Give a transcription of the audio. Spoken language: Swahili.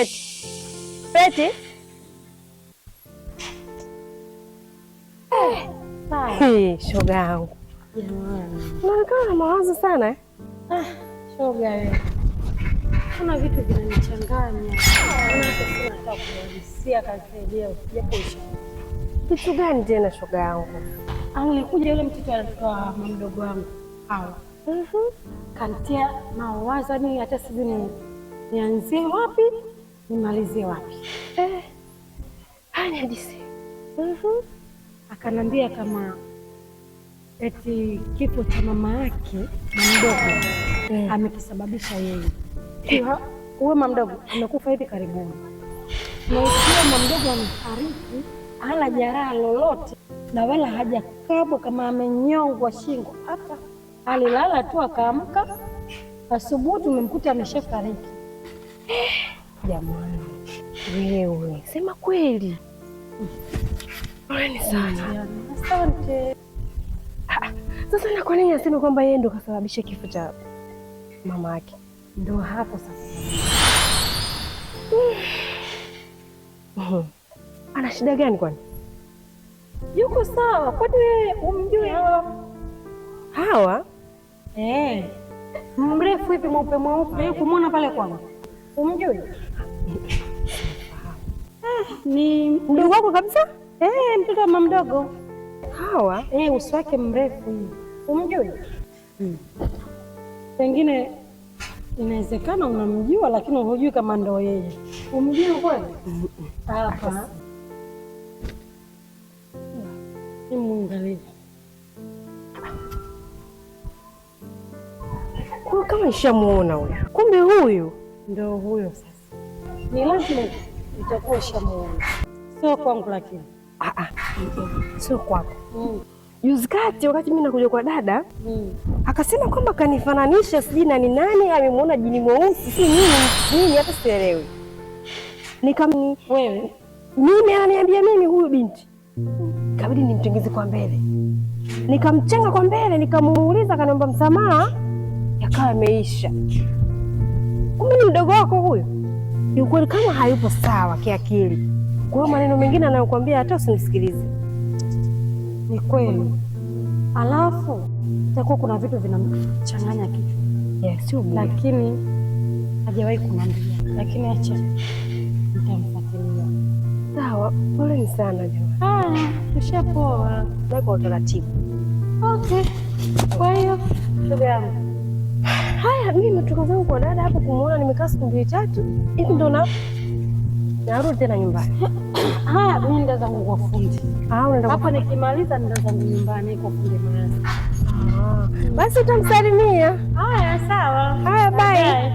Feti. Shoga yangu. Unaonekana na mawazo sana eh? Shoga wewe. Kuna vitu vinanichanganya. Nataka kuhalisia kazi leo. Sijapoisha. Kitu gani tena shoga yangu? Alikuja yule mtoto wa mdogo wangu. Hawa. Kantia mawazo ni hata sijui nianzie wapi, nimalizie wapi. Hani hadithi. Akanambia kama eti kifo cha mama yake mdogo amekisababisha yeye. Huyo mama mdogo amekufa hivi karibuni. Na ikiwa mama mdogo amefariki, hana jeraha lolote na wala hajakabwa kama amenyongwa shingo. Hata alilala tu akaamka, asubuhi tumemkuta ameshafariki. Jamani, wewe sema kweli. Pole sana. Asante. Sasa na kwa nini aseme kwamba yeye ndo kasababisha kifo cha mama yake? Ndo hapo sasa. Ana shida gani kwani? Yuko sawa. Kwani wewe umjui Hawa? Mrefu hivi mweupe kumwona pale kwangu. Umjui? Ni mdogo wako kabisa? Mtoto wa mama mdogo. Hawa? Uso wake mrefu hivi. Umjui? Pengine inawezekana unamjua lakini hujui kama ndo yeye. Umjui kweli? Hapa. Ni muangalie. Kwa kama nishamuona huyo. Kumbe huyu ndio huyo sasa. Ni lazima itakuwa shamuona. Sio kwangu lakini. Sio kwako. Juzi kati wakati mimi nakuja kwa dada, akasema kwamba kanifananisha sijui nani amemuona jini mweusi, si nini hata sielewi. Wewe mimi ananiambia mimi huyu binti. Kabidi nimtengeze kwa mbele. Nikamchenga kwa mbele, nikamuuliza, akaniomba msamaha, yakawa yameisha. Kumbe ni mdogo wako huyo. Ni ukweli kama hayupo sawa kiakili. Kwa hiyo maneno mengine anayokuambia hata usinisikilize. Ni kweli. Alafu itakuwa kuna vitu vinamchanganya kichwa. Sio bure. Lakini hajawahi kunambia. Lakini acha nitamfuatilia. Sawa, pole sana jamani. Tushapoa. Ndio kwa utaratibu. Okay. Kwa hiyo shoga yangu. Haya, mimi nimetoka zangu kwa dada hapo kumuona, nimekaa siku 2-3. Hivi ndo narudi tena nyumbani. Haya, mimi ndo zangu kwa fundi. Unaenda hapo nikimaliza ndo zangu nyumbani kwa fundi mwanangu. Basi utamsalimia. Haya, sawa. Haya, bye.